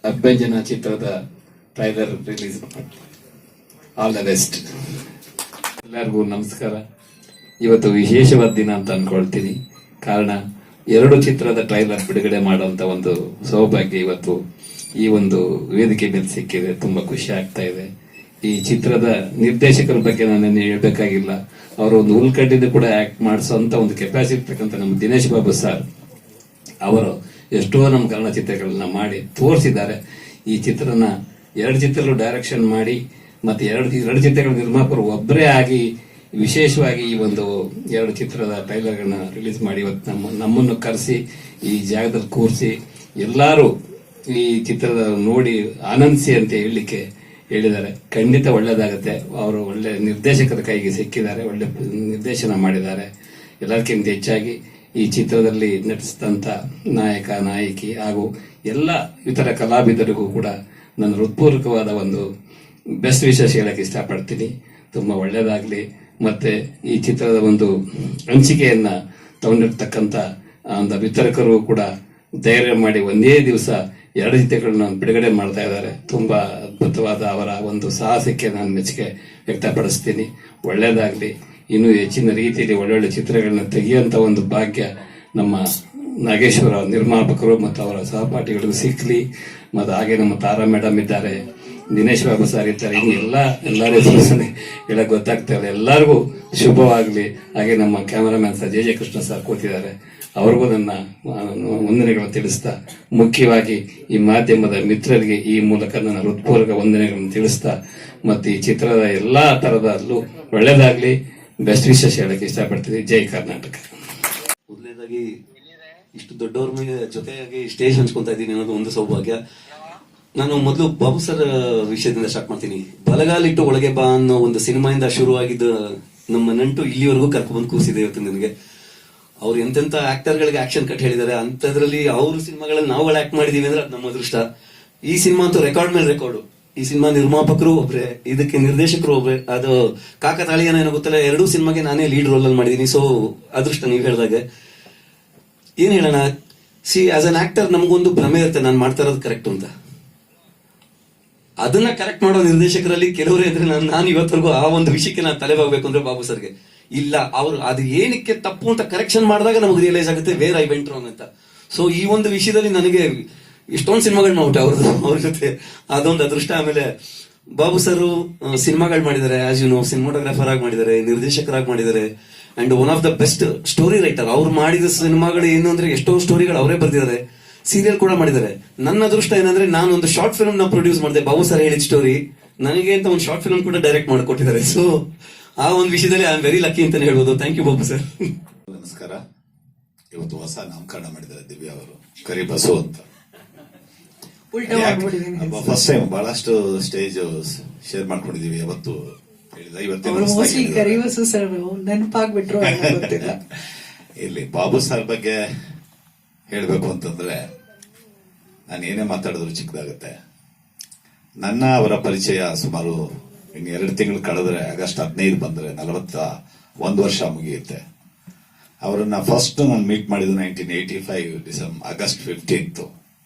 ಅಭ್ಯಂಜನ ಚಿತ್ರದ trailer release ಮಾಡಿ. All the best. ಎಲ್ಲರಿಗೂ ನಮಸ್ಕಾರ. ಇವತ್ತು ವಿಶೇಷವಾದ ದಿನ ಅಂತ ಅನ್ಕೊಳ್ತೀನಿ. ಕಾರಣ 2 ಚಿತ್ರದ ಟ್ರೈಲರ್ ಬಿಡುಗಡೆ ಮಾಡುವಂತ ಒಂದು ಸೌಭಾಗ್ಯ ಇವತ್ತು ಈ ಒಂದು ವೇದಿಕೆ ಮೇಲೆ ಸಿಕ್ಕಿದೆ. ತುಂಬಾ ಖುಷಿ ಆಗ್ತಾ ಇದೆ. ಈ ಚಿತ್ರದ ನಿರ್ದೇಶಕರ ಬಗ್ಗೆ ನಾನು ಹೇಳ್ಬೇಕಾಗಿಲ್ಲ. ಅವರು ಒಂದು ಹುಲ್ಕಡ್ಡಿದ ಕೂಡ ಆಕ್ಟ್ ಮಾಡಿಸುವಂತ ಒಂದು ಕೆಪಾಸಿಟಿ ಇರ್ತಕ್ಕಂಥ ನಮ್ಮ ದಿನೇಶ್ ಬಾಬು ಸರ್ ಅವರು ಎಷ್ಟೋ ನಮ್ಮ ಕನ್ನಡ ಚಿತ್ರಗಳನ್ನ ಮಾಡಿ ತೋರಿಸಿದ್ದಾರೆ. ಈ ಚಿತ್ರನ 2 ಚಿತ್ರಗಳು ಡೈರೆಕ್ಷನ್ ಮಾಡಿ ಮತ್ತೆ 2 ಚಿತ್ರಗಳ ನಿರ್ಮಾಪಕರು ಒಬ್ಬರೇ ಆಗಿ ವಿಶೇಷವಾಗಿ ಈ ಒಂದು 2 ಚಿತ್ರದ ಟ್ರೈಲರ್ಗಳನ್ನ ರಿಲೀಸ್ ಮಾಡಿ ಇವತ್ತು ನಮ್ಮನ್ನು ಕರೆಸಿ ಈ ಜಾಗದಲ್ಲಿ ಕೂರಿಸಿ ಎಲ್ಲರೂ ಈ ಚಿತ್ರದ ನೋಡಿ ಆನಂದಿಸಿ ಅಂತ ಹೇಳಲಿಕ್ಕೆ ಹೇಳಿದ್ದಾರೆ. ಖಂಡಿತ ಒಳ್ಳೇದಾಗತ್ತೆ. ಅವರು ಒಳ್ಳೆ ನಿರ್ದೇಶಕರ ಕೈಗೆ ಸಿಕ್ಕಿದ್ದಾರೆ, ಒಳ್ಳೆ ನಿರ್ದೇಶನ ಮಾಡಿದ್ದಾರೆ. ಎಲ್ಲದಕ್ಕಿಂತ ಹೆಚ್ಚಾಗಿ ಈ ಚಿತ್ರದಲ್ಲಿ ನಟಿಸಿದಂತ ನಾಯಕ ನಾಯಕಿ ಹಾಗೂ ಎಲ್ಲ ಇತರ ಕಲಾವಿದರಿಗೂ ಕೂಡ ನನ್ನ ಹೃತ್ಪೂರ್ವಕವಾದ ಒಂದು ಬೆಸ್ಟ್ ವಿಶೇಷ ಹೇಳಕ್ಕೆ ಇಷ್ಟಪಡ್ತೀನಿ. ತುಂಬಾ ಒಳ್ಳೇದಾಗ್ಲಿ. ಮತ್ತೆ ಈ ಚಿತ್ರದ ಒಂದು ಹಂಚಿಕೆಯನ್ನ ತಗೊಂಡಿರ್ತಕ್ಕಂಥ ಒಂದು ವಿತರಕರು ಕೂಡ ಧೈರ್ಯ ಮಾಡಿ ಒಂದೇ ದಿವಸ 2 ಚಿತ್ರಗಳನ್ನ ಬಿಡುಗಡೆ ಮಾಡ್ತಾ ಇದ್ದಾರೆ. ತುಂಬಾ ಅದ್ಭುತವಾದ ಅವರ ಒಂದು ಸಾಹಸಕ್ಕೆ ನಾನು ಮೆಚ್ಚುಗೆ ವ್ಯಕ್ತಪಡಿಸ್ತೀನಿ. ಒಳ್ಳೇದಾಗ್ಲಿ. ಇನ್ನು ಹೆಚ್ಚಿನ ರೀತಿಯಲ್ಲಿ ಒಳ್ಳೊಳ್ಳೆ ಚಿತ್ರಗಳನ್ನ ತೆಗೆಯುವಂತ ಒಂದು ಭಾಗ್ಯ ನಮ್ಮ ನಾಗೇಶ್ವರ ನಿರ್ಮಾಪಕರು ಮತ್ತು ಅವರ ಸಹಪಾಠಿಗಳಿಗೂ ಸಿಕ್ಲಿ. ಮತ್ತು ಹಾಗೆ ನಮ್ಮ ತಾರಾ ಮೇಡಮ್ ಇದ್ದಾರೆ, ದಿನೇಶ್ ಬಾಬು ಸರ್ ಇದ್ದಾರೆ. ಇನ್ನು ಎಲ್ಲರೂ ಹೇಳಕ್ ಗೊತ್ತಾಗ್ತಾ ಇಲ್ಲ. ಎಲ್ಲರಿಗೂ ಶುಭವಾಗ್ಲಿ. ಹಾಗೆ ನಮ್ಮ cameraman sir J Krishna sir ಕೂತಿದ್ದಾರೆ. ಅವ್ರಿಗೂ ನನ್ನ ವಂದನೆಗಳನ್ನು ತಿಳಿಸ್ತಾ, ಮುಖ್ಯವಾಗಿ ಈ ಮಾಧ್ಯಮದ ಮಿತ್ರರಿಗೆ ಈ ಮೂಲಕ ನನ್ನ ಹೃತ್ಪೂರ್ವಕ ವಂದನೆಗಳನ್ನು ತಿಳಿಸ್ತಾ, ಮತ್ತೆ ಈ ಚಿತ್ರದ ಎಲ್ಲಾ ತರದಲ್ಲೂ ಒಳ್ಳೇದಾಗ್ಲಿ, ಬೆಸ್ಟ್ ವಿಶೇಷ ಹೇಳಕ್ಕೆ ಇಷ್ಟಪಡ್ತೀನಿ. ಜೈ ಕರ್ನಾಟಕ. ಮೊದಲನೇದಾಗಿ ಇಷ್ಟು ದೊಡ್ಡವ್ರ ಮೇಲೆ ಜೊತೆಯಾಗಿ ಸ್ಟೇಜ್ ಹಂಚ್ಕೊಂತಾ ಇದ್ದೀನಿ ಅನ್ನೋದು ಒಂದು ಸೌಭಾಗ್ಯ. ನಾನು ಮೊದಲು ಬಾಬು ಸರ್ ವಿಷಯದಿಂದ ಸ್ಟಾರ್ಟ್ ಮಾಡ್ತೀನಿ. ಬಲಗಾಲಿಟ್ಟು ಒಳಗೆ ಬಾ ಅನ್ನೋ ಒಂದು ಸಿನಿಮಾಯಿಂದ ಶುರುವಾಗಿದ್ದ ನಮ್ಮ ನಂಟು ಇಲ್ಲಿವರೆಗೂ ಕರ್ಕೊಂಡ್ಬಂದು ಕೂರಿಸಿದೆ ಇವತ್ತು ನನಗೆ. ಅವ್ರು ಎಂತೆಂತ ಆಕ್ಟರ್ಗಳಿಗೆ ಆಕ್ಷನ್ ಕಟ್ ಹೇಳಿದ್ದಾರೆ. ಅಂತದ್ರಲ್ಲಿ ಅವ್ರ ಸಿನಿಮಾಗಳಲ್ಲಿ ನಾವುಗಳು ಆಕ್ಟ್ ಮಾಡಿದೀವಿ ಅಂದ್ರೆ ಅದು ನಮ್ಮ ಅದೃಷ್ಟ. ಈ ಸಿನಿಮಾ ಅಂತೂ ರೆಕಾರ್ಡ್ ಮೇಲೆ ರೆಕಾರ್ಡು. ಈ ಸಿನಿಮಾ ನಿರ್ಮಾಪಕರು ಒಬ್ರೆ, ಇದಕ್ಕೆ ನಿರ್ದೇಶಕರು ಒಬ್ರೆ. ಅದು ಕಾಕತಾಳೀಯನ ಏನೋ ಗೊತ್ತಿಲ್ಲ, 2 ಸಿನಿಮಾಗೆ ನಾನೇ ಲೀಡ್ ರೋಲ್ ಅಲ್ಲಿ ಮಾಡಿದೀನಿ. ಸೊ ಅದೃಷ್ಟ ನೀವು ಹೇಳ್ದಾಗೆ. ಏನ್ ಹೇಳೋಣ, ಆಸ್ ಅನ್ ಆಕ್ಟರ್ ನಮಗೊಂದು ಭ್ರಮೆ ಇರುತ್ತೆ, ನಾನು ಮಾಡ್ತಾ ಇರೋದು ಕರೆಕ್ಟ್ ಅಂತ. ಅದನ್ನ ಕರೆಕ್ಟ್ ಮಾಡೋ ನಿರ್ದೇಶಕರಲ್ಲಿ ಕೆಲವರೇ ಇದ್ರೆ ನಾನು ಇವತ್ತರೆಗೂ ಆ ಒಂದು ವಿಷಯಕ್ಕೆ ನಾನು ತಲೆ ಬಾಗಬೇಕು ಅಂದ್ರೆ ಬಾಬು ಸರ್ಗೆ ಇಲ್ಲ. ಅವ್ರು ಅದು ಏನಕ್ಕೆ ತಪ್ಪು ಅಂತ ಕರೆಕ್ಷನ್ ಮಾಡಿದಾಗ ನಮಗೆ ರಿಯಲೈಸ್ ಆಗುತ್ತೆ ವೇರ್ ಐ ವೆಂಟ್ ರಾಂಗ್ ಅಂತ. ಸೊ ಈ ಒಂದು ವಿಷಯದಲ್ಲಿ ನನಗೆ ಎಷ್ಟೊಂದು ಸಿನಿಮಾಗಳು ಮಾಡ್ಬಿಟ್ಟೆ ಅವ್ರ ಜೊತೆ. ಅದೊಂದು ಅದೃಷ್ಟ. ಆಮೇಲೆ ಬಾಬು ಸರ್ ಸಿನಿಮಾಗಳು ಮಾಡಿದ್ದಾರೆ, ಆಸ್ ಯು ನೋ, ಸಿನಿಮಾಟೋಗ್ರಾಫರ್ ಆಗಿ ಮಾಡಿದ್ದಾರೆ, ನಿರ್ದೇಶಕರಾಗಿ ಮಾಡಿದ್ದಾರೆ, and one of the best story writer. ಅವ್ರು ಮಾಡಿದ ಸಿನಿಮಾಗಳು ಏನು ಅಂದ್ರೆ ಎಷ್ಟೋ ಸ್ಟೋರಿಗಳು ಅವರೇ ಬರ್ದಿದ್ದಾರೆ, ಸೀರಿಯಲ್ ಕೂಡ ಮಾಡಿದ್ದಾರೆ. ನನ್ನ ಅದೃಷ್ಟ ಏನಂದ್ರೆ ನಾನು ಒಂದು ಶಾರ್ಟ್ ಫಿಲ್ಮ್ ನ ಪ್ರೊಡ್ಯೂಸ್ ಮಾಡಿದೆ. ಬಾಬು ಸರ್ ಹೇಳಿದ ಸ್ಟೋರಿ ನನಗೆ ಅಂತ ಒಂದು ಶಾರ್ಟ್ ಫಿಲ್ಮ್ ಕೂಡ ಡೈರೆಕ್ಟ್ ಮಾಡಿಕೊಟ್ಟಿದ್ದಾರೆ. ಸೊ ಆ ಒಂದು ವಿಷಯದಲ್ಲಿ ಐ ಆಮ್ ವೆರಿ ಲಕ್ಕಿ ಅಂತಾನೆ ಹೇಳ್ಬೋದು. Thank you Babu sir. ನಮಸ್ಕಾರ. ಇವತ್ತು ಹೊಸ ನಾಮಕರಣ ಮಾಡಿದ್ದಾರೆ ದಿವ್ಯಾ ಅವರು, ಕರಿ ಬಸು ಅಂತ. ಫಸ್ಟ್ ಟೈಮ್ ಬಹಳಷ್ಟು ಸ್ಟೇಜ್ ಶೇರ್ ಮಾಡ್ಕೊಂಡಿದೀವಿ. ಯಾವತ್ತು ಇಲ್ಲಿ ಬಾಬು ಸರ್ ಬಗ್ಗೆ ಹೇಳ್ಬೇಕು ಅಂತಂದ್ರೆ ನಾನು ಏನೇ ಮಾತಾಡಿದ್ರು ಚಿಕ್ಕದಾಗುತ್ತೆ. ನನ್ನ ಅವರ ಪರಿಚಯ ಸುಮಾರು ಇನ್ನು 2 ತಿಂಗಳು ಕಳೆದ್ರೆ ಆಗಸ್ಟ್ 15 ಬಂದ್ರೆ 41 ವರ್ಷ ಮುಗಿಯುತ್ತೆ. ಅವರನ್ನ ಫಸ್ಟ್ ನಾನು ಮೀಟ್ ಮಾಡಿದ್ದು 1985 ಆಗಸ್ಟ್ 15.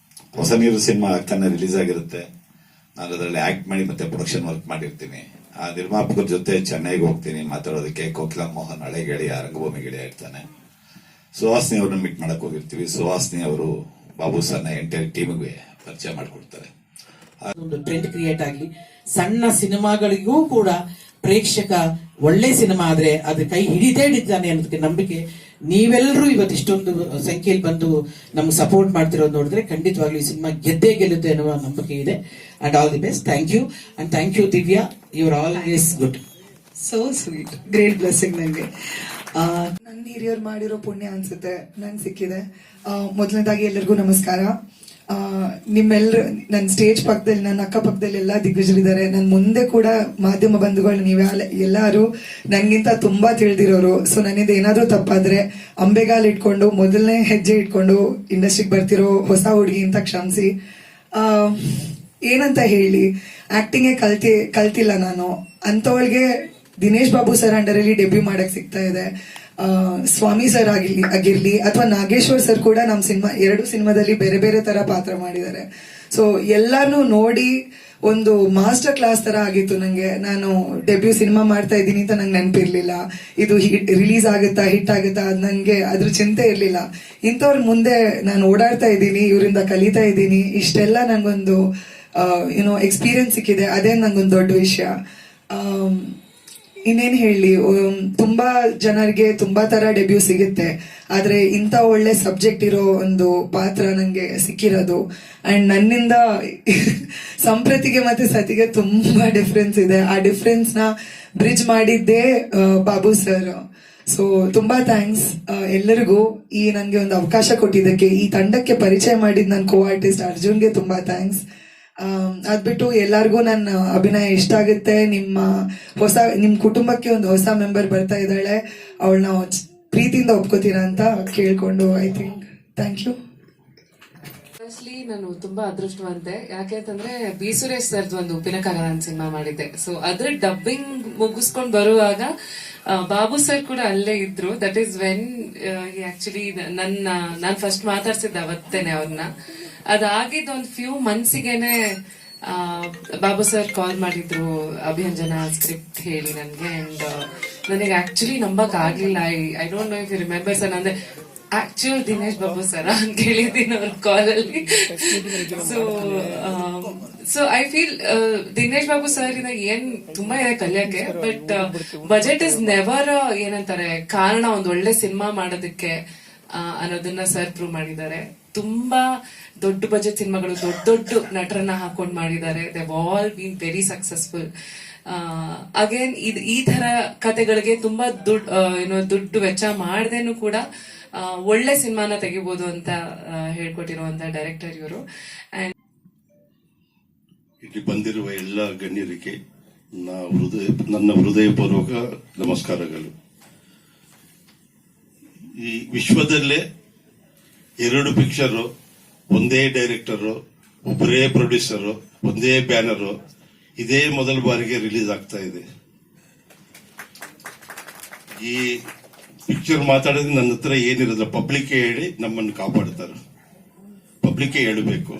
ಹೊಸ ನೀರು ಸಿನಿಮಾ ಆಗ್ತಾನೆ ರಿಲೀಸ್ ಆಗಿರುತ್ತೆ. ನಾನು ಅದರಲ್ಲಿ ಆಕ್ಟ್ ಮಾಡಿ ಮತ್ತೆ ಪ್ರೊಡಕ್ಷನ್ ವರ್ಕ್ ಮಾಡಿರ್ತೀನಿ. ಆ ನಿರ್ಮಾಪಕರ ಜೊತೆ ಚೆನ್ನೈಗೆ ಹೋಗ್ತೀನಿ ಮಾತಾಡೋದಕ್ಕೆ. ಕೋಕಿಲಾ ಮೋಹನ್ ಹಳೆ ಗೆಳೆಯ, ರಂಗಭೂಮಿ ಗೆಳೆಯ ಇರ್ತಾನೆ. ಸುಹಾಸಿನಿ ಅವ್ರನ್ನ ಮೀಟ್ ಮಾಡಕ್ ಹೋಗಿರ್ತೀವಿ. ಸುಹಾಸಿನಿ ಅವರು ಬಾಬು ಸರ್ನ ಎಂಟೈರ್ ಟೀಮ್ಗೆ ಪರಿಚಯ ಮಾಡಿಕೊಡ್ತಾರೆ. ಒಂದು ಟ್ರೆಂಡ್ ಕ್ರಿಯೇಟ್ ಆಗಲಿ. ಸಣ್ಣ ಸಿನಿಮಾಗಳಿಗೂ ಕೂಡ ಪ್ರೇಕ್ಷಕ ಒಳ್ಳೆ ಸಿನಿಮಾ ಆದ್ರೆ ಅದು ಕೈ ಹಿಡಿತಾನೆ ಅನ್ನೋದಕ್ಕೆ ನಂಬಿಕೆ. ನೀವೆಲ್ಲರೂ ಇವತ್ತು ಇಷ್ಟೊಂದು ಸಂಖ್ಯೆಯಲ್ಲಿ ಬಂದು ನಮ್ಗೆ ಸಪೋರ್ಟ್ ಮಾಡ್ತಿರೋದು ನೋಡಿದ್ರೆ ಖಂಡಿತವಾಗ್ಲೂ ಈ ಸಿನಿಮಾ ಗೆದ್ದೇ ಗೆಲ್ಲುತ್ತೆ ಅನ್ನುವ ನಂಬಿಕೆ ಇದೆ. And all the best. Thank you. And thank you Divya, your always good. So sweet, great blessing ನಂಗೆ. ನನ್ನ ಹಿರಿಯರು ಮಾಡಿರೋ ಪುಣ್ಯ ಅನ್ಸುತ್ತೆ ನಂಗೆ ಸಿಕ್ಕಿದೆ. ಮೊದಲನೇದಾಗಿ ಎಲ್ಲರಿಗೂ ನಮಸ್ಕಾರ. ನಿಮ್ಮೆಲ್ಲರೂ ನನ್ನ ಸ್ಟೇಜ್ ಪಕ್ಕದಲ್ಲಿ, ನನ್ನ ಅಕ್ಕಪಕ್ಕದಲ್ಲಿ ಎಲ್ಲ ದಿಗ್ಗಜರಿದ್ದಾರೆ. ನನ್ನ ಮುಂದೆ ಕೂಡ ಮಾಧ್ಯಮ ಬಂಧುಗಳು ಎಲ್ಲರೂ ನನಗಿಂತ ತುಂಬಾ ತಿಳಿದಿರೋರು. ಸೊ ನನ್ನಿಂದ ಏನಾದ್ರೂ ತಪ್ಪಾದ್ರೆ ಅಂಬೆಗಾಲ್ ಇಟ್ಕೊಂಡು ಮೊದಲನೇ ಹೆಜ್ಜೆ ಇಟ್ಕೊಂಡು ಇಂಡಸ್ಟ್ರಿಗೆ ಬರ್ತಿರೋ ಹೊಸ ಹುಡುಗಿ ಅಂತ ಕ್ಷಮಿಸಿ. ಏನಂತ ಹೇಳಿ, ಆಕ್ಟಿಂಗೇ ಕಲ್ತಿಲ್ಲ ನಾನು. ಅಂತವಳಿಗೆ ದಿನೇಶ್ ಬಾಬು ಸರ್ ಅಂಡರ್ ಅಲ್ಲಿ ಡೆಬ್ಯೂ ಮಾಡಕ್ ಸಿಗ್ತಾ ಇದೆ. ಸ್ವಾಮಿ ಸರ್ ಆಗಿರ್ಲಿ ಅಥವಾ ನಾಗೇಶ್ವರ್ ಸರ್ ಕೂಡ ನಮ್ಮ ಎರಡು ಸಿನಿಮಾದಲ್ಲಿ ಬೇರೆ ಬೇರೆ ತರ ಪಾತ್ರ ಮಾಡಿದ್ದಾರೆ. ಸೊ ಎಲ್ಲಾನು ನೋಡಿ ಒಂದು ಮಾಸ್ಟರ್ ಕ್ಲಾಸ್ ತರ ಆಗಿತ್ತು ನಂಗೆ. ನಾನು ಡೆಬ್ಯೂ ಸಿನಿಮಾ ಮಾಡ್ತಾ ಇದ್ದೀನಿ ಅಂತ ನಂಗೆ ನೆನಪಿರ್ಲಿಲ್ಲ. ಇದು ರಿಲೀಸ್ ಆಗುತ್ತಾ ಹಿಟ್ ಆಗುತ್ತಾ ಅದ್ ನಂಗೆ ಅದ್ರ ಚಿಂತೆ ಇರ್ಲಿಲ್ಲ. ಇಂಥವ್ರ ಮುಂದೆ ನಾನು ಓಡಾಡ್ತಾ ಇದ್ದೀನಿ, ಇವರಿಂದ ಕಲಿತಾ ಇದ್ದೀನಿ. ಇಷ್ಟೆಲ್ಲ ನಂಗೊಂದು ಎಕ್ಸ್ಪೀರಿಯನ್ಸ್ ಸಿಕ್ಕಿದೆ. ಅದೇ ನಂಗೊಂದು ದೊಡ್ಡ ವಿಷಯ. ಇನ್ನೇನ್ ಹೇಳಿ, ತುಂಬಾ ಜನರಿಗೆ ತುಂಬಾ ತರ ಡೆಬ್ಯೂ ಸಿಗುತ್ತೆ, ಆದ್ರೆ ಇಂಥ ಒಳ್ಳೆ ಸಬ್ಜೆಕ್ಟ್ ಇರೋ ಒಂದು ಪಾತ್ರ ನಂಗೆ ಸಿಕ್ಕಿರೋದು. ಅಂಡ್ ನನ್ನಿಂದ ಸಂಪ್ರತಿಗೆ ಮತ್ತೆ ಸತಿಗೆ ತುಂಬಾ ಡಿಫ್ರೆನ್ಸ್ ಇದೆ. ಆ ಡಿಫ್ರೆನ್ಸ್ ನ ಬ್ರಿಡ್ಜ್ ಮಾಡಿದ್ದೇ ಬಾಬು ಸರ್. ಸೊ ತುಂಬಾ ಥ್ಯಾಂಕ್ಸ್ ಎಲ್ಲರಿಗೂ ಈ ನನ್ಗೆ ಒಂದು ಅವಕಾಶ ಕೊಟ್ಟಿದ್ದಕ್ಕೆ. ಈ ತಂಡಕ್ಕೆ ಪರಿಚಯ ಮಾಡಿದ್ ನನ್ನ ಕೋ ಆರ್ಟಿಸ್ಟ್ ಅರ್ಜುನ್ಗೆ ತುಂಬಾ ಥ್ಯಾಂಕ್ಸ್. ಅದ್ಬಿಟ್ಟು ಎಲ್ಲಾರ್ಗೂ ನನ್ನ ಅಭಿನಯ ಇಷ್ಟ ಆಗುತ್ತೆ. ನಿಮ್ ಕುಟುಂಬಕ್ಕೆ ಒಂದು ಹೊಸ ಮೆಂಬರ್ ಬರ್ತಾ ಇದ್ದಾಳೆ, ಅವಳನ್ನ ಪ್ರೀತಿಯಿಂದ ಒಪ್ಕೋತೀರಾ ಅಂತ ಕೇಳ್ಕೊಂಡು I think thank you. Firstly ನಾನು ತುಂಬಾ ಅದೃಷ್ಟವಂತೆ. ಯಾಕೆಂತಂದ್ರೆ ಬಿ ಸುರೇಶ್ ಸರ್ದು ಒಂದು ಪಿನಕಾಗ ನಾನು ಸಿನಿಮಾ ಮಾಡಿದ್ದೆ. ಸೊ ಅದ್ರ ಡಬ್ಬಿಂಗ್ ಮುಗಿಸ್ಕೊಂಡ್ ಬರುವಾಗ ಬಾಬು ಸರ್ ಕೂಡ ಅಲ್ಲೇ ಇದ್ರು. ದಟ್ ಈಸ್ ವೆನ್ ಆಕ್ಚುಲಿ ನಾನ್ ಫಸ್ಟ್ ಮಾತಾಡ್ಸಿದ್ದೆ ಅವತ್ತೇನೆ ಅವ್ರನ್ನ. ಅದಾಗಿದ್ದು ಒಂದು ಫ್ಯೂ ಮಂತ್ಸಿಗೆನೆ ಬಾಬು ಸರ್ ಕಾಲ್ ಮಾಡಿದ್ರು, ಅಭಿಯಂಜನ ಸ್ಕ್ರಿಪ್ಟ್ ಹೇಳಿ ನನ್ಗೆ. ಅಂಡ್ ನನಗೆ ಆಕ್ಚುಲಿ ನಂಬಕ್ ಆಗ್ಲಿಲ್ಲ. I don't know if you remember sir, ಅಂದ್ರೆ ಆಕ್ಚುಯಲ್ ದಿನೇಶ್ ಬಾಬು ಸರ್ ಅಂತ ಕೇಳಿದ್ದೀನಿ ಅವ್ರ ಕಾಲಲ್ಲಿ. So I feel Dinesh Babu sir ಇಂದ ಏನ್ ತುಂಬಾ ಇದೆ ಕಲಿಯಕ್ಕೆ. ಬಟ್ ಬಜೆಟ್ ಇಸ್ ನೆವರ್ ಏನಂತಾರೆ ಕಾರಣ ಒಂದು ಒಳ್ಳೆ ಸಿನಿಮಾ ಮಾಡೋದಕ್ಕೆ ಅನ್ನೋದನ್ನ ಸರ್ ಪ್ರೂವ್ ಮಾಡಿದ್ದಾರೆ. ತುಂಬಾ ದೊಡ್ಡ ಬಜೆಟ್ ಸಿನಿಮಾಗಳು ದೊಡ್ಡ ದೊಡ್ಡ ನಟರನ್ನ ಹಾಕೊಂಡ್ ಮಾಡಿದ್ದಾರೆ. They all bean very successful. Again ಈ ತರ ಕತೆಗಳಿಗೆ ತುಂಬಾ ದುಡ್ಡು ವೆಚ್ಚ ಮಾಡ್ದೇನು ಕೂಡ ಒಳ್ಳೆ ಸಿನಿಮಾನ ತೆಗಿಬಹುದು ಅಂತ ಹೇಳ್ಕೊಟ್ಟಿರುವಂತ ಡೈರೆಕ್ಟರ್ ಇವರು. ಇಲ್ಲಿ ಬಂದಿರುವ ಎಲ್ಲ ಗಣ್ಯರಿಗೆ ನನ್ನ ಹೃದಯಪೂರ್ವಕ ನಮಸ್ಕಾರಗಳು. ಈ ವಿಶ್ವದಲ್ಲೇ 2 ಪಿಕ್ಚರ್, ಒಂದೇ ಡೈರೆಕ್ಟರ್, ಒಬ್ಬರೇ ಪ್ರೊಡ್ಯೂಸರ್, ಒಂದೇ ಬ್ಯಾನರ್, ಇದೇ ಮೊದಲ ಬಾರಿಗೆ ರಿಲೀಸ್ ಆಗ್ತಾ ಇದೆ. ಈ ಪಿಕ್ಚರ್ ಮಾತಾಡೋದು ನನ್ನ ಹತ್ರ ಏನಿರೋದಿಲ್ಲ, ಪಬ್ಲಿಕ್ ಹೇಳಿ ನಮ್ಮನ್ನು ಕಾಪಾಡ್ತಾರೆ. ಪಬ್ಲಿಕ್ ಹೇಳಬೇಕು.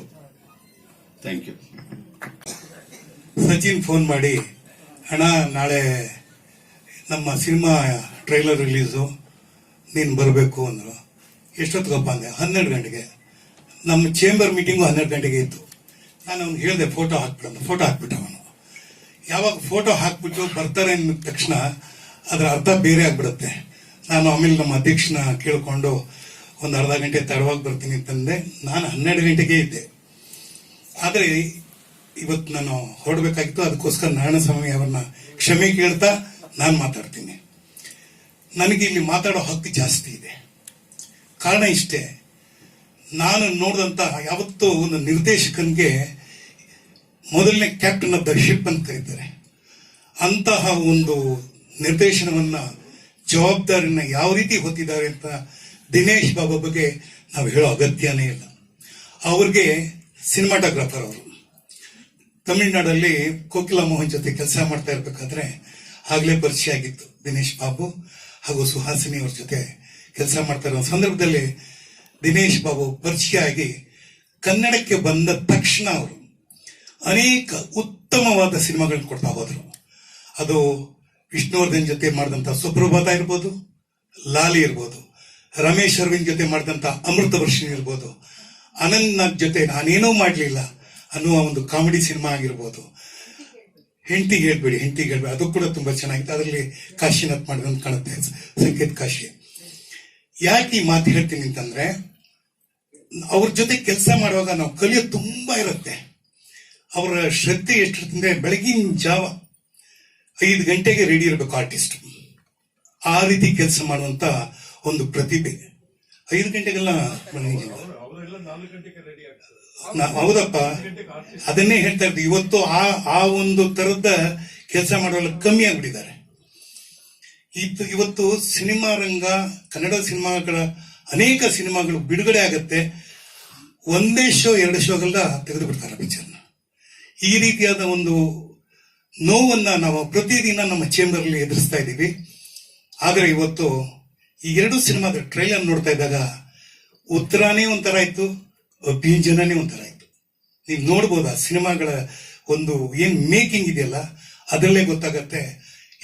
Thank you. ಸಚಿನ್ ಫೋನ್ ಮಾಡಿ, ಅಣ್ಣ ನಾಳೆ ನಮ್ಮ ಸಿನಿಮಾ ಟ್ರೈಲರ್ ರಿಲೀಸು, ನೀನು ಬರಬೇಕು ಅಂದರು. ಎಷ್ಟೊತ್ತಿಗಪ್ಪ ಅಂದೆ? 12 ಗಂಟೆಗೆ. ನಮ್ಮ ಚೇಂಬರ್ ಮೀಟಿಂಗು 12 ಗಂಟೆಗೆ ಇತ್ತು. ನಾನು ಅವ್ನು ಹೇಳಿದೆ ಫೋಟೋ ಹಾಕ್ಬಿಡೋಣ. ಫೋಟೋ ಹಾಕ್ಬಿಟ್ಟ ಅವನು. ಯಾವಾಗ ಫೋಟೋ ಹಾಕ್ಬಿಟ್ಟು ಬರ್ತಾರೆ ಅಂದ ತಕ್ಷಣ ಅದರ ಅರ್ಥ ಬೇರೆ ಆಗ್ಬಿಡುತ್ತೆ. ನಾನು ಆಮೇಲೆ ನಮ್ಮ ಅಧ್ಯಕ್ಷನ ಕೇಳಿಕೊಂಡು ಒಂದು ಅರ್ಧ ಗಂಟೆ ತಡವಾಗಿ ಬರ್ತೀನಿ ಅಂತಂದೆ. ನಾನು 12 ಗಂಟೆಗೆ ಇದ್ದೆ. ಆದರೆ ಇವತ್ತು ನಾನು ಹೊರಡಬೇಕಾಗಿತ್ತು. ಅದಕ್ಕೋಸ್ಕರ ನಾರಾಯಣಸ್ವಾಮಿ ಅವರನ್ನ ಕ್ಷಮೆ ಕೇಳ್ತಾ ನಾನು ಮಾತಾಡ್ತೀನಿ. ನನಗೆ ಇಲ್ಲಿ ಮಾತಾಡೋ ಹಕ್ಕು ಜಾಸ್ತಿ ಇದೆ. ಕಾರಣ ಇಷ್ಟೇ, ನಾನು ನೋಡಿದಂತ ಯಾವತ್ತೂ ಒಂದು ನಿರ್ದೇಶಕನಿಗೆ ಮೊದಲನೇ ಕ್ಯಾಪ್ಟನ್ ಆಫ್ ದ ಶಿಪ್ ಅಂತ ಕರೀತಾರೆ. ಅಂತಹ ಒಂದು ನಿರ್ದೇಶನವನ್ನ, ಜವಾಬ್ದಾರಿನ ಯಾವ ರೀತಿ ಹೊತ್ತಿದ್ದಾರೆ ಅಂತ ದಿನೇಶ್ ಬಾಬು ಬಗ್ಗೆ ನಾವು ಹೇಳೋ ಅಗತ್ಯನೇ ಇಲ್ಲ. ಅವ್ರಿಗೆ ಸಿನಿಮಾಟೋಗ್ರಾಫರ್ ಅವರು. ತಮಿಳುನಾಡಲ್ಲಿ ಕೋಕಿಲಾ ಮೋಹನ್ ಜೊತೆ ಕೆಲಸ ಮಾಡ್ತಾ ಇರ್ಬೇಕಾದ್ರೆ ಆಗ್ಲೇ ಪರಿಚಯ ಆಗಿತ್ತು ದಿನೇಶ್ ಬಾಬು ಹಾಗೂ ಸುಹಾಸಿನಿ ಅವ್ರ ಜೊತೆ ಕೆಲಸ ಮಾಡ್ತಾ ಇರೋ ಸಂದರ್ಭದಲ್ಲಿ ದಿನೇಶ್ ಬಾಬು ಪರಿಚಯ ಆಗಿ ಕನ್ನಡಕ್ಕೆ ಬಂದ ತಕ್ಷಣ ಅವರು ಅನೇಕ ಉತ್ತಮವಾದ ಸಿನಿಮಾಗಳನ್ನ ಕೊಡ್ತಾ ಹೋದ್ರು. ಅದು ವಿಷ್ಣುವರ್ಧನ್ ಜೊತೆ ಮಾಡಿದಂಥ ಸುಪ್ರಭಾತ ಇರ್ಬೋದು, ಲಾಲಿ ಇರ್ಬೋದು, ರಮೇಶ್ ಅರವಿಂದ್ ಜೊತೆ ಮಾಡಿದಂಥ ಅಮೃತ ವರ್ಷಿಣಿ ಇರ್ಬೋದು, ಅನಂತ್ ನಾಗ್ ಜೊತೆ ನಾನೇನೂ ಮಾಡಲಿಲ್ಲ ಅನ್ನುವ ಒಂದು ಕಾಮಿಡಿ ಸಿನಿಮಾ ಆಗಿರ್ಬೋದು, ಹೆಂಡತಿಗೆ ಹೇಳ್ಬೇಡಿ ಅದು ಕೂಡ ತುಂಬಾ ಚೆನ್ನಾಗಿತ್ತು. ಅದರಲ್ಲಿ ಕಾಶಿನಾಥ್ ಮಾಡಿದಂತ ಕಾಣುತ್ತೆ, ಸಂಕೇತ್ ಕಾಶಿ. ಯಾಕೆ ಈ ಮಾತು ಹೇಳ್ತೀನಿ ಅಂತಂದ್ರೆ, ಅವ್ರ ಜೊತೆ ಕೆಲಸ ಮಾಡುವಾಗ ನಾವು ಕಲಿಯೋದು ತುಂಬಾ ಇರುತ್ತೆ. ಅವರ ಶ್ರದ್ಧೆ ಎಷ್ಟಿರ್ತಂದ್ರೆ ಬೆಳಗಿನ ಜಾವ 5 ಗಂಟೆಗೆ ರೆಡಿ ಇರಬೇಕು ಆರ್ಟಿಸ್ಟ್. ಆ ರೀತಿ ಕೆಲಸ ಮಾಡುವಂತ ಒಂದು ಪ್ರತಿಭೆ. 5 ಗಂಟೆಗೆಲ್ಲ ಹೌದಪ್ಪ, ಅದನ್ನೇ ಹೇಳ್ತಾ ಇದ್ದು. ಇವತ್ತು ಆ ಒಂದು ತರದ ಕೆಲಸ ಮಾಡೋಲ್ಲ ಕಮ್ಮಿ ಆಗ್ಬಿಟ್ಟಿದ್ದಾರೆ. ಇವತ್ತು ಸಿನಿಮಾ ರಂಗ, ಕನ್ನಡ ಸಿನಿಮಾಗಳ ಅನೇಕ ಸಿನಿಮಾಗಳು ಬಿಡುಗಡೆ ಆಗತ್ತೆ, 1 ಶೋ 2 ಶೋಗೆಲ್ಲ ತೆಗೆದು ಬಿಡ್ತಾರೆ ಪಿಕ್ಚರ್ನ. ಈ ರೀತಿಯಾದ ಒಂದು ನೋವನ್ನ ನಾವು ಪ್ರತಿದಿನ ನಮ್ಮ ಚೇಂಬರ್ ಅಲ್ಲಿ ಎದುರಿಸ್ತಾ ಇದ್ದೀವಿ. ಆದರೆ ಇವತ್ತು ಈ ಎರಡು ಸಿನಿಮಾದ ಟ್ರೈಲರ್ ನೋಡ್ತಾ ಇದ್ದಾಗ ಉತ್ತರಾನೇ ಒಂಥರ ಇತ್ತು, ಅಭಿಂಜನನೇ ಒಂಥರ ಇತ್ತು. ನೀವು ನೋಡ್ಬೋದು ಆ ಸಿನಿಮಾಗಳ ಒಂದು ಏನ್ ಮೇಕಿಂಗ್ ಇದೆಯಲ್ಲ ಅದರಲ್ಲೇ ಗೊತ್ತಾಗತ್ತೆ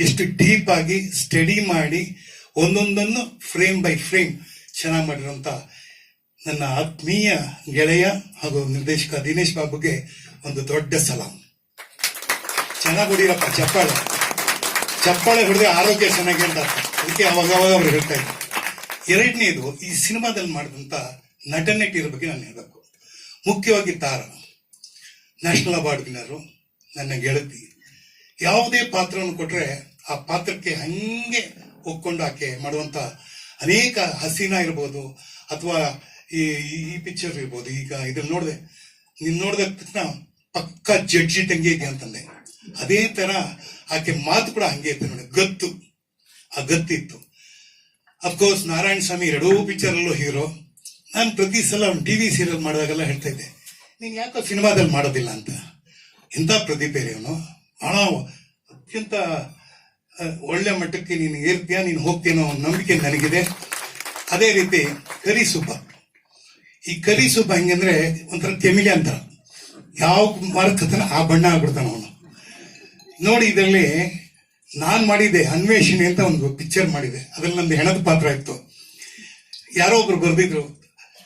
ಎಷ್ಟು ಡೀಪ್ ಆಗಿ ಸ್ಟಡಿ ಮಾಡಿ ಒಂದೊಂದನ್ನು ಫ್ರೇಮ್ ಬೈ ಫ್ರೇಮ್ ಚೆನ್ನಾಗಿ ಮಾಡಿರೋಂಥ ನನ್ನ ಆತ್ಮೀಯ ಗೆಳೆಯ ಹಾಗೂ ನಿರ್ದೇಶಕ ದಿನೇಶ್ ಬಾಬುಗೆ ಒಂದು ದೊಡ್ಡ ಸಲಾಂ. ಚೆನ್ನಾಗಿ ಹೊಡಿರಪ್ಪ, ಚಪ್ಪಾಳೆ ಹೊಡೆದ್ರೆ ಆರೋಗ್ಯ ಚೆನ್ನಾಗಿ ಅಂತ, ಅದಕ್ಕೆ ಅವಾಗ ಅವ್ರು ಹೇಳ್ತಾ ಇದ್ರು. ಎರಡನೇದು, ಈ ಸಿನಿಮಾದಲ್ಲಿ ಮಾಡಿದಂಥ ನಟ ನಟಿಯರ ಬಗ್ಗೆ ನಾನು ಹೇಳಬೇಕು. ಮುಖ್ಯವಾಗಿ ತಾರಾ ನ್ಯಾಷನಲ್ ಅವಾರ್ಡ್ ವಿನ್ನರು, ನನ್ನ ಗೆಳತಿ. ಯಾವುದೇ ಪಾತ್ರವನ್ನು ಕೊಟ್ರೆ ಆ ಪಾತ್ರಕ್ಕೆ ಹಂಗೆ ಒಪ್ಕೊಂಡು ಆಕೆ ಮಾಡುವಂತ ಅನೇಕ ಹಸೀನಾ ಇರ್ಬೋದು ಅಥವಾ ಈ ಪಿಕ್ಚರ್ ಇರ್ಬೋದು. ಈಗ ಇದ್ರಲ್ಲಿ ನೋಡಿದೆ, ನೀನ್ ನೋಡಿದ ತಕ್ಷಣ ಪಕ್ಕ ಜಡ್ಜಿ ತಂಗಿ ಇದೆ ಅಂತಂದೆ. ಅದೇ ತರ ಆಕೆ ಮಾತು ಕೂಡ ಹಂಗೆ ಇತ್ತು ನೋಡಿ, ಗತ್ತಿತ್ತು. ಅಫ್ಕೋರ್ಸ್ ನಾರಾಯಣ ಸ್ವಾಮಿ ಎರಡೂ ಪಿಕ್ಚರ್ ಅಲ್ಲೂ ಹೀರೋ. ನಾನು ಪ್ರತಿ ಸಲ ಒಂದು ಟಿವಿ ಸೀರಿಯಲ್ ಮಾಡಿದಾಗೆಲ್ಲ ಹೇಳ್ತಾ ಇದ್ದೆ, ನೀನ್ ಯಾಕೋ ಸಿನಿಮಾದಲ್ಲಿ ಮಾಡೋದಿಲ್ಲ ಅಂತ. ಎಂತ ಪ್ರತಿಭೆ ಅವನು, ಬಹಳ ಅತ್ಯಂತ ಒಳ್ಳೆ ಮಟ್ಟಕ್ಕೆ ನೀನು ಏರ್ತೀಯ, ನೀನು ಹೋಗ್ತೀನೋ ಅನ್ನೋ ನಂಬಿಕೆ ನನಗಿದೆ. ಅದೇ ರೀತಿ ಕರಿಸುಬ್ಬ, ಈ ಕರಿಸುಬ್ಬ ಹೆಂಗಂದ್ರೆ ಒಂಥರ ಕೆಮಿಲಿ ಅಂತ, ಯಾವ ಮಾರ್ಕತನ ಆ ಬಣ್ಣ ಆಗ್ಬಿಡ್ತಾನ ಅವನು. ನೋಡಿ, ಇದರಲ್ಲಿ ನಾನ್ ಮಾಡಿದ್ದೆ ಅನ್ವೇಷಣೆ ಅಂತ ಒಂದು ಪಿಕ್ಚರ್ ಮಾಡಿದೆ. ಅದ್ರಲ್ಲಿ ನಂದು ಹೆಣದ ಪಾತ್ರ ಇತ್ತು. ಯಾರೋ ಒಬ್ರು ಬರ್ದಿದ್ರು,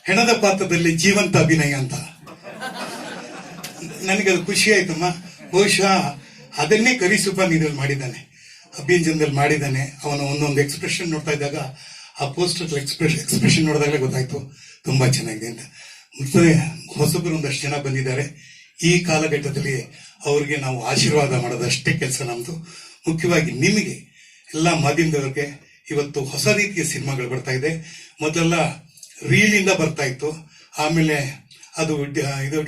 ಹೆಣದ ಪಾತ್ರದಲ್ಲಿ ಜೀವಂತ ಅಭಿನಯ ಅಂತ. ನನಗದು ಖುಷಿ ಆಯ್ತಮ್ಮ. ಬಹುಶಃ ಅದನ್ನೇ ಕರಿಸುಬ್ಬ ಇದ್ರಲ್ಲಿ ಮಾಡಿದ್ದಾನೆ, ಅಭಿಂಜನದಲ್ಲಿ ಮಾಡಿದ್ದಾನೆ. ಅವನ ಒಂದೊಂದು ಎಕ್ಸ್ಪ್ರೆಷನ್ ನೋಡ್ತಾ ಇದ್ದಾಗ, ಆ ಪೋಸ್ಟರ್ ಎಕ್ಸ್ಪ್ರೆಷನ್ ನೋಡಿದಾಗಲೇ ಗೊತ್ತಾಯ್ತು ತುಂಬಾ ಚೆನ್ನಾಗಿದೆ ಅಂತ. ಮತ್ತೆ ಹೊಸಬರು ಒಂದಷ್ಟು ಜನ ಬಂದಿದ್ದಾರೆ. ಈ ಕಾಲಘಟ್ಟದಲ್ಲಿ ಅವ್ರಿಗೆ ನಾವು ಆಶೀರ್ವಾದ ಮಾಡೋದಷ್ಟೇ ಕೆಲಸ ನಮ್ದು. ಮುಖ್ಯವಾಗಿ ನಿಮಗೆ ಎಲ್ಲ ಮಾಧ್ಯಮದವ್ರಿಗೆ ಇವತ್ತು ಹೊಸ ರೀತಿಯ ಸಿನಿಮಾಗಳು ಬರ್ತಾ ಇದೆ. ಮೊದಲೆಲ್ಲ ರೀಲ್ ಇಂದ ಬರ್ತಾ ಇತ್ತು, ಆಮೇಲೆ ಅದು ಇದು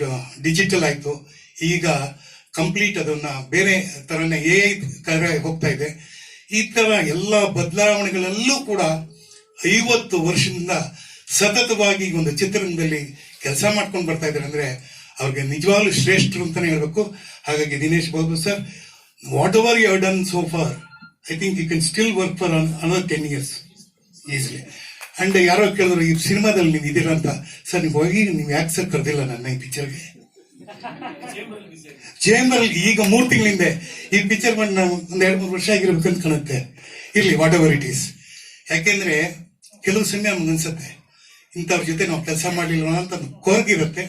ಡಿಜಿಟಲ್ ಆಯ್ತು. ಈಗ ಕಂಪ್ಲೀಟ್ ಅದನ್ನ ಬೇರೆ ತರನೇ AI ಹೋಗ್ತಾ ಇದೆ. ಈ ತರ ಎಲ್ಲ ಬದಲಾವಣೆಗಳಲ್ಲೂ ಕೂಡ 50 ವರ್ಷದಿಂದ ಸತತವಾಗಿ ಒಂದು ಚಿತ್ರರಂಗದಲ್ಲಿ ಕೆಲಸ ಮಾಡ್ಕೊಂಡು ಬರ್ತಾ ಇದ್ದಾರೆ ಅಂದ್ರೆ ಅವ್ರಿಗೆ ನಿಜವಾಗ್ಲೂ ಶ್ರೇಷ್ಠರು ಅಂತಾನೆ ಹೇಳ್ಬೇಕು. ಹಾಗಾಗಿ Dinesh Babu sir, whatever you have done so far, I think you can still work for another 10 years easily. And ಯಾರೋ ಕೇಳಿದ್ರು, ಈ ಸಿನಿಮಾದಲ್ಲಿ ನೀವು ಇದೀರ ಅಂತ. ಸರ್, ನೀವು ಹೋಗಿ ನೀವು ಯಾಕೆ ಸರ್ ಕರೆದಿಲ್ಲ ನನ್ನ ಈ ಪಿಕ್ಚರ್ಗೆ? ಚೇಂಬರ್ ಈಗ 3 ತಿಂಗಳಿಂದ ಈ ಪಿಕ್ಚರ್ ಮಾಡಿ ನಾವು ಒಂದ್ 2-3 ವರ್ಷ ಆಗಿರ್ಬೇಕು ಅಂತ ಕಾಣುತ್ತೆ. ಇರ್ಲಿ, ವಾಟ್ ಎವರ್ ಇಟ್ ಈಸ್. ಯಾಕೆಂದ್ರೆ ಕೆಲವು ಸಮಯ ನಮ್ಗೆ ಅನ್ಸುತ್ತೆ ಇಂಥವ್ರ ಜೊತೆ ನಾವು ಕೆಲಸ ಮಾಡ್ಲಿಲ್ಲ ಅಂತ ಕೊರಗಿರುತ್ತೆ.